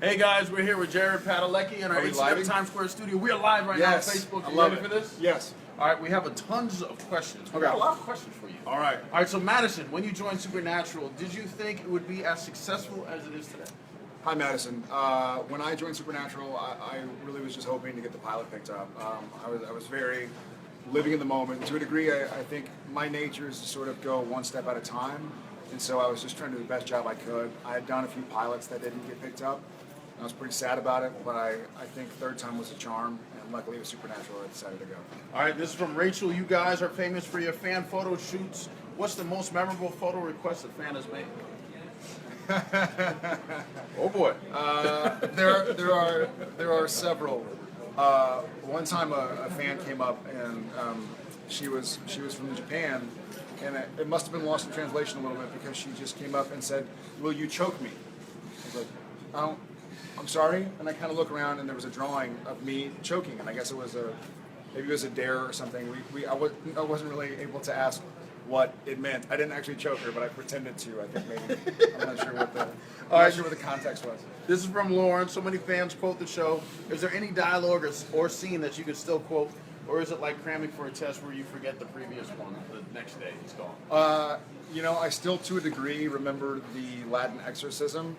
Hey guys, we're here with Jared Padalecki in our HCF Times Square studio. We are live right now on Facebook. You ready for this? Yes. All right, we have tons of questions. We got a lot of questions for you. All right. All right, so Madison, when you joined Supernatural, did you think it would be as successful as it is today? Hi, Madison. When I joined Supernatural, I really was just hoping to get the pilot picked up. I was very living in the moment. To a degree, I think my nature is to sort of go one step at a time. And so I was just trying to do the best job I could. I had done a few pilots that didn't get picked up. I was pretty sad about it, but I think third time was a charm, and luckily it was Supernatural. I decided to go. All right, this is from Rachel. You guys are famous for your fan photo shoots. What's the most memorable photo request a fan has made? Oh boy. There are several. One time a fan came up and she was from Japan, and it must have been lost in translation a little bit because she just came up and said, "Will you choke me?" I was like, I'm sorry, and I kind of look around and there was a drawing of me choking, and I guess maybe it was a dare or something. I wasn't really able to ask what it meant. I didn't actually choke her, but I pretended to. I think maybe I'm not sure what the context was. This is from Lauren. So many fans quote the show. Is there any dialogue or scene that you could still quote, or is it like cramming for a test where you forget the previous one the next day it's gone? I still, to a degree, remember the Latin exorcism.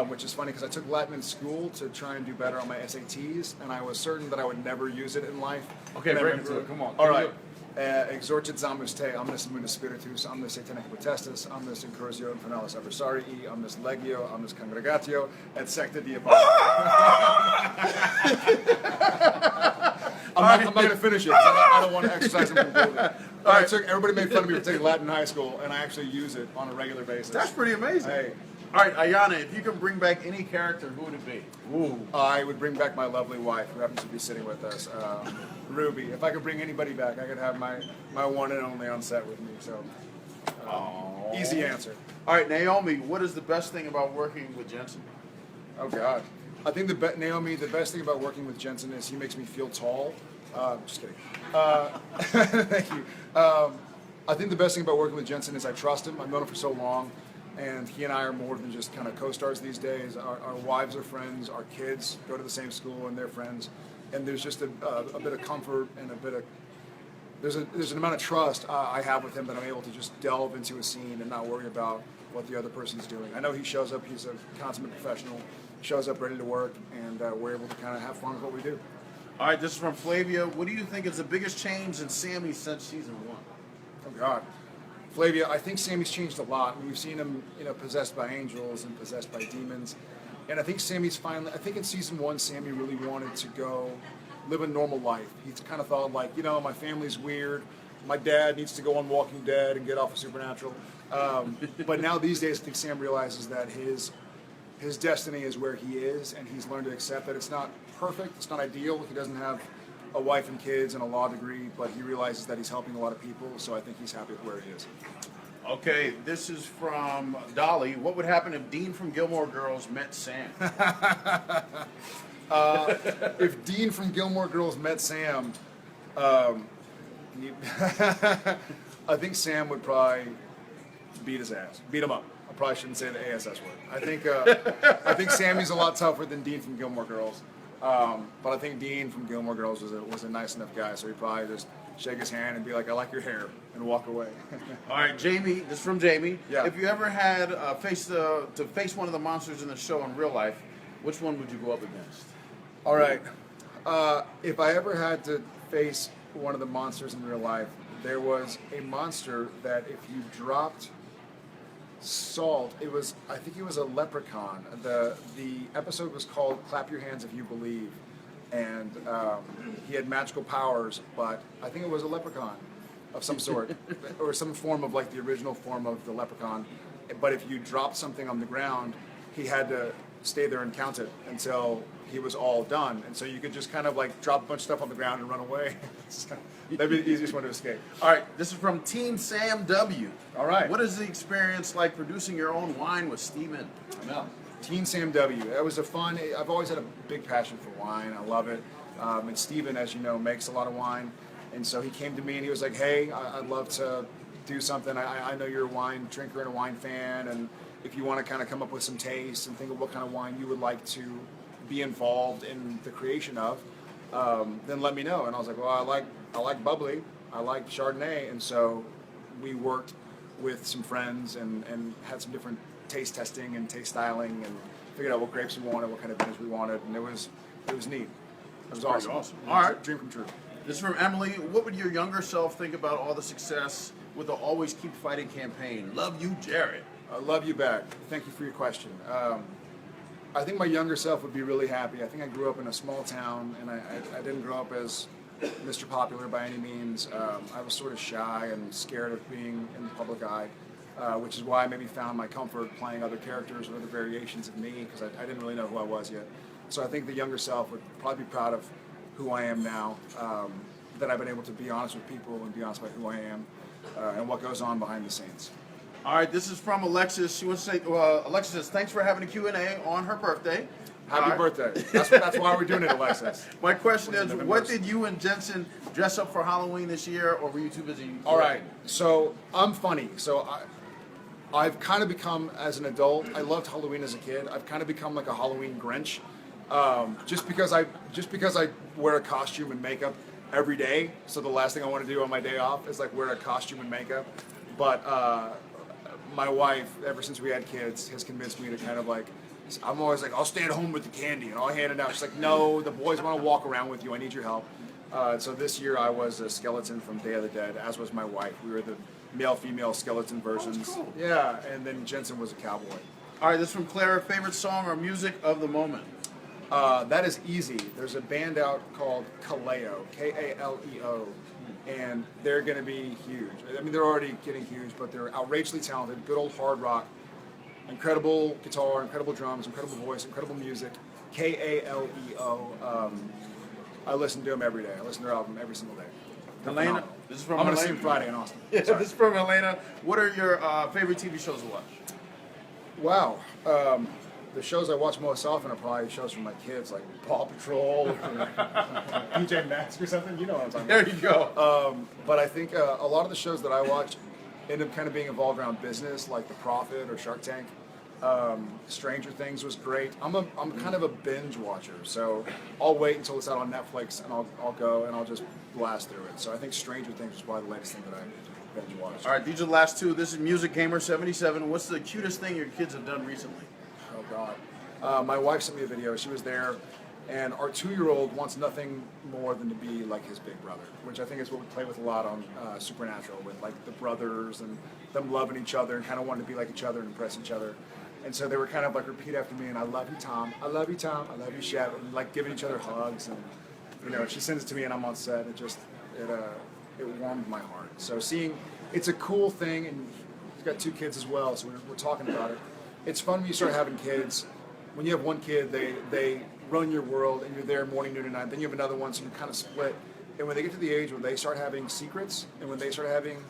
Which is funny because I took Latin in school to try and do better on my SATs, and I was certain that I would never use it in life. Okay, break into it. Come on. All right. Exorcit zamus te, omnis immunis spiritus, omnis satanic potestas, omnis incursio infernalis adversarii, omnis legio, omnis congregatio, et secta diabolica. I'm not going to finish it. I don't want to exercise them completely. Everybody made fun of me for taking Latin in high school, and I actually use it on a regular basis. That's pretty amazing. Hey. All right, Ayana, if you could bring back any character, who would it be? Ooh. I would bring back my lovely wife, who happens to be sitting with us, Ruby. If I could bring anybody back, I could have my one and only on set with me. So, easy answer. All right, Naomi, what is the best thing about working with Jensen? Oh God, I think Naomi, the best thing about working with Jensen is he makes me feel tall. Just kidding. Thank you. I think the best thing about working with Jensen is I trust him. I've known him for so long. And he and I are more than just kind of co-stars these days. Our wives are friends. Our kids go to the same school, and they're friends. And there's just a bit of comfort and there's an amount of trust I have with him that I'm able to just delve into a scene and not worry about what the other person's doing. I know he shows up. He's a consummate professional. Shows up ready to work, and we're able to kind of have fun with what we do. All right, this is from Flavia. What do you think is the biggest change in Sammy since season 1? Oh God. Flavia, I think Sammy's changed a lot. We've seen him, possessed by angels and possessed by demons. And I think I think in season 1, Sammy really wanted to go live a normal life. He's kind of thought like, my family's weird. My dad needs to go on Walking Dead and get off of Supernatural. But now these days, I think Sam realizes that his destiny is where he is, and he's learned to accept that it's not perfect, it's not ideal. He doesn't have a wife and kids and a law degree, but he realizes that he's helping a lot of people, so I think he's happy with where he is. Okay, this is from Dolly. What would happen if Dean from Gilmore Girls met Sam? If Dean from Gilmore Girls met Sam, I think Sam would probably beat him up. I probably shouldn't say the ASS word. I think Sammy's a lot tougher than Dean from Gilmore Girls. But I think Dean from Gilmore Girls was a nice enough guy, so he'd probably just shake his hand and be like, "I like your hair," and walk away. All right, Jamie. This is from Jamie. Yeah. If you ever had to face one of the monsters in the show in real life, which one would you go up against? All right. If I ever had to face one of the monsters in real life, there was a monster that if you dropped salt, I think it was a leprechaun. The episode was called "Clap Your Hands If You Believe," and he had magical powers, but I think it was a leprechaun of some sort, or some form of like the original form of the leprechaun. But if you dropped something on the ground, he had to stay there and count it until he was all done. And so you could just kind of like drop a bunch of stuff on the ground and run away. That'd be the easiest one to escape. All right, this is from Team Sam W. All right. What is the experience like producing your own wine with Steven Amell? Teen Sam W. That was I've always had a big passion for wine. I love it. And Steven, as you know, makes a lot of wine. And so he came to me and he was like, "Hey, I'd love to do something. I know you're a wine drinker and a wine fan, and if you want to kind of come up with some taste and think of what kind of wine you would like to be involved in the creation of, then let me know. And I was like, well, I like bubbly, I like Chardonnay, and so we worked with some friends and had some different taste testing and taste styling and figured out what grapes we wanted, what kind of vintage we wanted, and it was neat. It was awesome. All right. Dream come true. This is from Emily. What would your younger self think about all the success with the Always Keep Fighting campaign? Love you, Jared. I love you back. Thank you for your question. I think my younger self would be really happy. I think I grew up in a small town, and I didn't grow up as Mr. Popular by any means. I was sort of shy and scared of being in the public eye, which is why I maybe found my comfort playing other characters or other variations of me, because I didn't really know who I was yet. So I think the younger self would probably be proud of who I am now, that I've been able to be honest with people and be honest about who I am and what goes on behind the scenes. All right, this is from Alexis. She wants to say, Alexis says, thanks for having a Q&A on her birthday. Happy birthday. That's why we're doing it, Alexis. My question is, what did you and Jensen dress up for Halloween this year, or were you too busy? All right, so I'm funny. So I've kind of become, as an adult, I loved Halloween as a kid. I've kind of become like a Halloween Grinch. Just because I wear a costume and makeup every day, so the last thing I want to do on my day off is like wear a costume and makeup. But my wife, ever since we had kids, has convinced me to kind of like, I'm always like, I'll stay at home with the candy and I'll hand it out. She's like, no, the boys want to walk around with you. I need your help. So this year I was a skeleton from Day of the Dead, as was my wife. We were the male-female skeleton versions. Oh, cool. Yeah, and then Jensen was a cowboy. All right, this is from Clara. Favorite song or music of the moment? That is easy. There's a band out called Kaleo, Kaleo, and they're going to be huge. I mean, they're already getting huge, but they're outrageously talented. Good old hard rock, incredible guitar, incredible drums, incredible voice, incredible music. Kaleo. I listen to them every day. I listen to their album every single day. They're Elena, phenomenal. this is from I'm going to Elena. see them Friday in Austin. Yeah, Sorry. this is from Elena. What are your favorite TV shows to watch? Wow. The shows I watch most often are probably shows from my kids, like Paw Patrol, or PJ Masks or something. You know what I'm talking about. There you go. But I think a lot of the shows that I watch end up kind of being involved around business, like The Profit or Shark Tank. Stranger Things was great. I'm kind of a binge watcher, so I'll wait until it's out on Netflix and I'll go and I'll just blast through it. So I think Stranger Things is probably the latest thing that I binge watched. All right, these are the last two. This is Music Gamer 77. What's the cutest thing your kids have done recently? Oh God. My wife sent me a video. She was there, and our 2-year-old wants nothing more than to be like his big brother, which I think is what we play with a lot on Supernatural, with like the brothers and them loving each other and kind of wanting to be like each other and impress each other. And so they were kind of like repeat after me, and I love you, Tom. I love you, Tom. I love you, Shep. And like giving each other hugs, and you know, she sends it to me, and I'm on set. It warmed my heart. So it's a cool thing, and he's got 2 kids as well, so we're talking about it. It's fun when you start having kids. When you have one kid, they run your world, and you're there morning, noon, and night. Then you have another one, so you kind of split. And when they get to the age where they start having secrets, and when they start having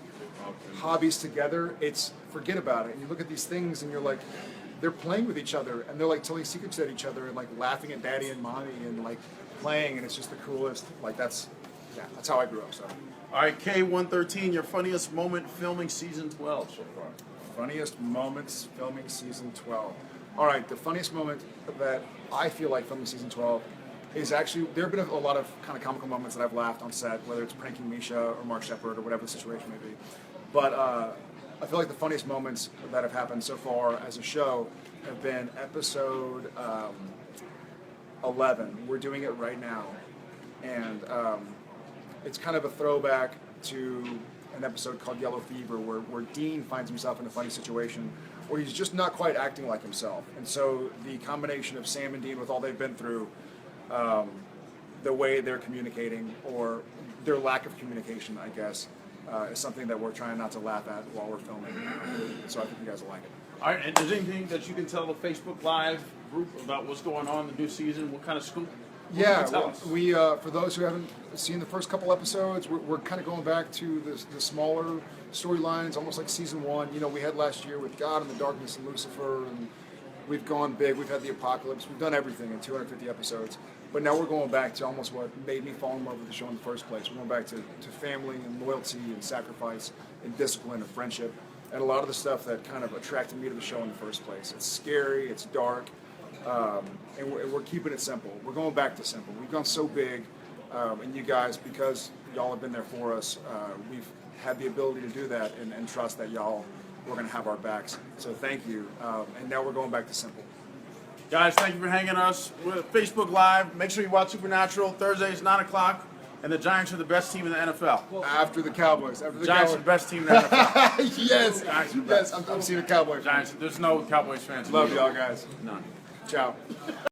hobbies together, it's forget about it. And you look at these things, and you're like, they're playing with each other, and they're like telling secrets at each other, and like laughing at daddy and mommy, and like playing, and it's just the coolest. Like that's how I grew up. So. All right, K113, your funniest moment filming season 12 so far. Funniest moments filming season 12. All right, the funniest moment that I feel like filming season 12 is actually, there have been a lot of kind of comical moments that I've laughed on set, whether it's pranking Misha or Mark Shepard or whatever the situation may be. But I feel like the funniest moments that have happened so far as a show have been episode 11. We're doing it right now. And it's kind of a throwback to an episode called Yellow Fever, where Dean finds himself in a funny situation where he's just not quite acting like himself. And so the combination of Sam and Dean, with all they've been through, the way they're communicating, or their lack of communication, I guess, is something that we're trying not to laugh at while we're filming. So I think you guys will like it. All right, and is there anything that you can tell the Facebook Live group about what's going on in the new season? What kind of scoop? Yeah, we for those who haven't seen the first couple episodes, we're kind of going back to the smaller storylines, almost like season 1. You know, we had last year with God and the Darkness and Lucifer, and we've gone big. We've had the Apocalypse. We've done everything in 250 episodes. But now we're going back to almost what made me fall in love with the show in the first place. We're going back to family and loyalty and sacrifice and discipline and friendship. and a lot of the stuff that kind of attracted me to the show in the first place. It's scary, it's dark, and we're keeping it simple. We're going back to simple. We've gone so big, and you guys, because y'all have been there for us, we've had the ability to do that and trust that y'all, we're going to have our backs. So thank you, and now we're going back to simple. Guys, thank you for hanging us. We're at Facebook Live. Make sure you watch Supernatural. Thursdays, 9 o'clock. And the Giants are the best team in the NFL. After the Cowboys. After the Giants are the best team in the NFL. Yes, Giants are the yes, best. I'm seeing a Cowboy fan. Giants. There's no Cowboys fans. Love y'all guys. None. Ciao.